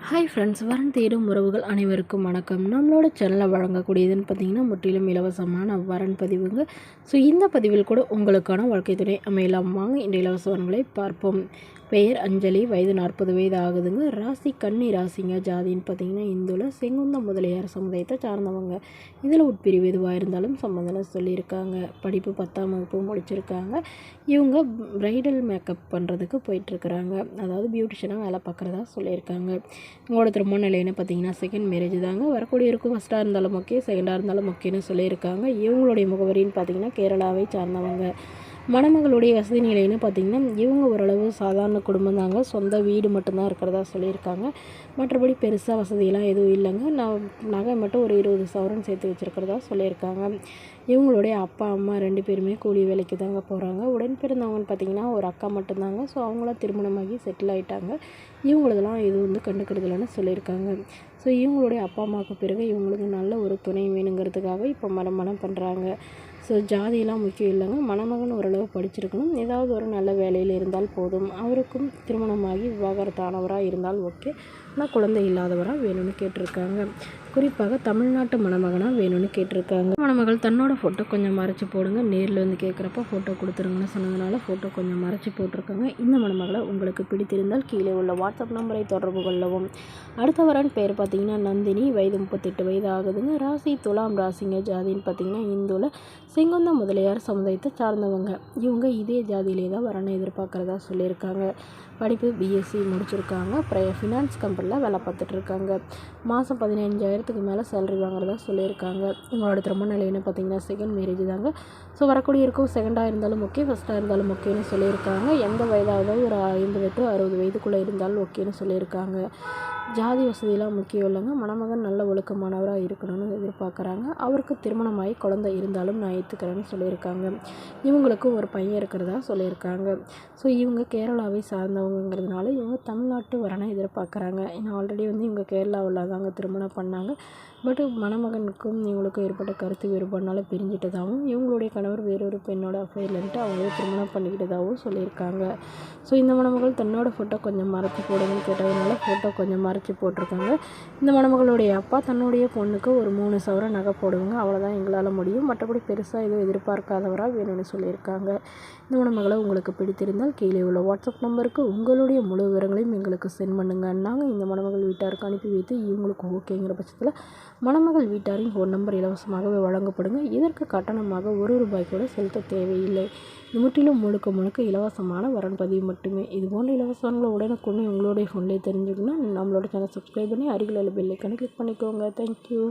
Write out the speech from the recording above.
Hi friends, வரன் தேடும் உறவுகள் அனைவருக்கும் வணக்கம். நம்மளோட சேனலில் வழங்கக்கூடியதுன்னு பார்த்தீங்கன்னா முற்றிலும் இலவசமான வரன் பதிவுங்க. ஸோ இந்த பதிவில் கூட உங்களுக்கான வாழ்க்கை துணை அமையலாம். வாங்க இந்த இலவச வரன்களை பார்ப்போம். பெயர் அஞ்சலி, வயது 40 வயது ஆகுதுங்க. ராசி கன்னி ராசிங்க. ஜாதின்னு பார்த்தீங்கன்னா இந்துவில் செங்குந்த முதலியார் சமுதாயத்தை சார்ந்தவங்க. இதில் உட்பிரிவு எதுவாக இருந்தாலும் சம்மந்தம் சொல்லியிருக்காங்க. படிப்பு 10ஆம் வகுப்பு முடிச்சிருக்காங்க. இவங்க ப்ரைடல் மேக்கப் பண்ணுறதுக்கு போயிட்டுருக்குறாங்க. அதாவது பியூட்டிஷனாக வேலை பார்க்குறதா சொல்லியிருக்காங்க. உங்களோட திருமண நிலைன்னு பார்த்தீங்கன்னா செகண்ட் மேரேஜ் தாங்க. வரக்கூடிய இருக்கும் ஃபஸ்ட்டாக இருந்தாலும் ஓகே, செகண்டாக இருந்தாலும் ஓகேன்னு சொல்லியிருக்காங்க. இவங்களுடைய முகவரின்னு பார்த்தீங்கன்னா கேரளாவை சார்ந்தவங்க. மணமகளுடைய வசதி நிலைன்னு பார்த்திங்கன்னா இவங்க ஓரளவு சாதாரண குடும்பம் தாங்க. சொந்த வீடு மட்டும்தான் இருக்கிறதா சொல்லியிருக்காங்க. மற்றபடி பெருசாக வசதியெல்லாம் எதுவும் இல்லைங்க. நகை மட்டும் ஒரு 20 சவரன் சேர்த்து வச்சுருக்கிறதா சொல்லியிருக்காங்க. இவங்களுடைய அப்பா அம்மா 2 பேருமே கூலி வேலைக்கு தாங்க போகிறாங்க. உடன் பிறந்தவங்கன்னு பார்த்திங்கன்னா ஒரு அக்கா மட்டும்தாங்க. ஸோ அவங்களாம் திருமணமாகி செட்டில் ஆகிட்டாங்க. இவங்களதெல்லாம் இது கண்டுக்கிறதுலன்னு சொல்லியிருக்காங்க. ஸோ இவங்களுடைய அப்பா அம்மாவுக்கு பிறகு இவங்களுக்கு நல்ல ஒரு துணை வேணுங்கிறதுக்காக இப்போ மனம் பண்ணுறாங்க. ஸோ ஜாதியெல்லாம் முக்கியம் இல்லைங்க. மணமகன் ஓரளவு படிச்சிருக்கணும். ஏதாவது ஒரு நல்ல வேலையில் இருந்தால் போதும். அவருக்கும் திருமணமாகி விவாகரத்தானவராக இருந்தால் ஓகே. ஆனால் குழந்தை இல்லாதவராக வேணும்னு கேட்டிருக்காங்க. குறிப்பாக தமிழ்நாட்டு மணமகனாக வேணும்னு கேட்டிருக்காங்க. மணமகள் தன்னோட ஃபோட்டோ கொஞ்சம் மறைச்சி போடுங்க, நேரில் வந்து கேட்குறப்ப ஃபோட்டோ கொடுத்துருங்கன்னு சொன்னதுனால ஃபோட்டோ கொஞ்சம் மறைச்சி போட்டிருக்காங்க. இந்த மணமகளை உங்களுக்கு பிடித்திருந்தால் கீழே உள்ள வாட்ஸ்அப் நம்பரை தொடர்பு கொள்ளவும். அடுத்த வரன் பேர் பார்த்தீங்கன்னா நந்தினி, வயது 38 வயது ஆகுதுங்க. ராசி துலாம் ராசிங்க. ஜாதின்னு பார்த்தீங்கன்னா இந்துவில் செங்குந்த முதலியார் சமுதாயத்தை சார்ந்தவங்க. இவங்க இதே ஜாதியிலே தான் வரனை எதிர்பார்க்குறதா சொல்லியிருக்காங்க. படிப்பு பிஎஸ்சி முடிச்சிருக்காங்க. ஃபினான்ஸ் கம்பெனியில் வேலை பார்த்துட்ருக்காங்க. மாதம் 15,000க்கு மேலே சேலரி வாங்குறதா சொல்லியிருக்காங்க. இவங்களோட திருமண நிலைன்னு பார்த்தீங்கன்னா செகண்ட் மேரேஜ் தாங்க. ஸோ வரக்கூடிய இருக்கும் செகண்டாக இருந்தாலும் ஓகே, ஃபஸ்ட்டாக இருந்தாலும் ஓகேன்னு சொல்லியிருக்காங்க. எந்த வயதாவது ஒரு 50 to 60 வயதுக்குள்ளே இருந்தாலும் ஓகேன்னு சொல்லியிருக்காங்க. ஜாதி வசதியெலாம் முக்கியம் இல்லைங்க. மணமகன் நல்ல ஒழுக்கமானவராக இருக்கணும்னு எதிர்பார்க்குறாங்க. அவருக்கு திருமணமாகி குழந்தை இருந்தாலும் நான் ஏற்றுக்கிறேன்னு சொல்லியிருக்காங்க. இவங்களுக்கும் ஒரு பையன் இருக்கிறதா சொல்லியிருக்காங்க. ஸோ இவங்க கேரளாவை சார்ந்தவங்கிறதுனால இவங்க தமிழ்நாட்டு வரனை எதிர்பார்க்குறாங்க. ஏன்னா ஆல்ரெடி இவங்க கேரளாவில் தாங்க திருமணம் பண்ணாங்க. பட் மணமகனுக்கும் இவங்களுக்கும் ஏற்பட்ட கருத்து வேறுபாடுனால பிரிஞ்சிட்டதாகவும் இவங்களுடைய கணவர் வேறொரு பெண்ணோட அஃபைர்லன்ட்டு அவங்களே திருமணம் பண்ணிக்கிட்டதாகவும் சொல்லியிருக்காங்க. ஸோ இந்த மணமகள் தன்னோட ஃபோட்டோ கொஞ்சம் மறைச்சி போடுங்கன்னு கேட்டதுனால ஃபோட்டோ கொஞ்சம் மறைச்சி போட்டிருக்காங்க. இந்த மணமகளுடைய அப்பா தன்னுடைய பொண்ணுக்கு ஒரு 3 சவரன் நகை போடுவாங்க, அவ்வளோதான் எங்களால் முடியும், மற்றபடி பெருசாக எதுவும் எதிர்பார்க்காதவராக வேணும்னு சொல்லியிருக்காங்க. இந்த மணமகளை உங்களுக்கு பிடித்திருந்தால் கீழே உள்ள வாட்ஸ்அப் நம்பருக்கு உங்களுடைய முழு விவரங்களையும் எங்களுக்கு சென்ட் பண்ணுங்கள். நாங்கள் இந்த மணமகள் வீட்டாருக்கு அனுப்பி வைத்து இவங்களுக்கு ஓகேங்கிற பட்சத்தில் மணமகள் வீட்டாரின் ஃபோன் நம்பர் இலவசமாகவே வழங்கப்படுங்க. இதற்கு கட்டணமாக ₹1 கூட செலுத்த தேவையில்லை. இது முற்றிலும் முழுக்க இலவசமான வரன் பதிவு மட்டுமே. இது போன்ற இலவசங்களை உடனுக்குடனே உங்களுடைய ஃபோன்லேயே தெரிஞ்சுக்கணும். நம்மளோட சேனல் சப்ஸ்கிரைப் பண்ணி அருகில் உள்ள பெல் ஐக்கானை கிளிக் பண்ணிக்கோங்க. தேங்க்யூ.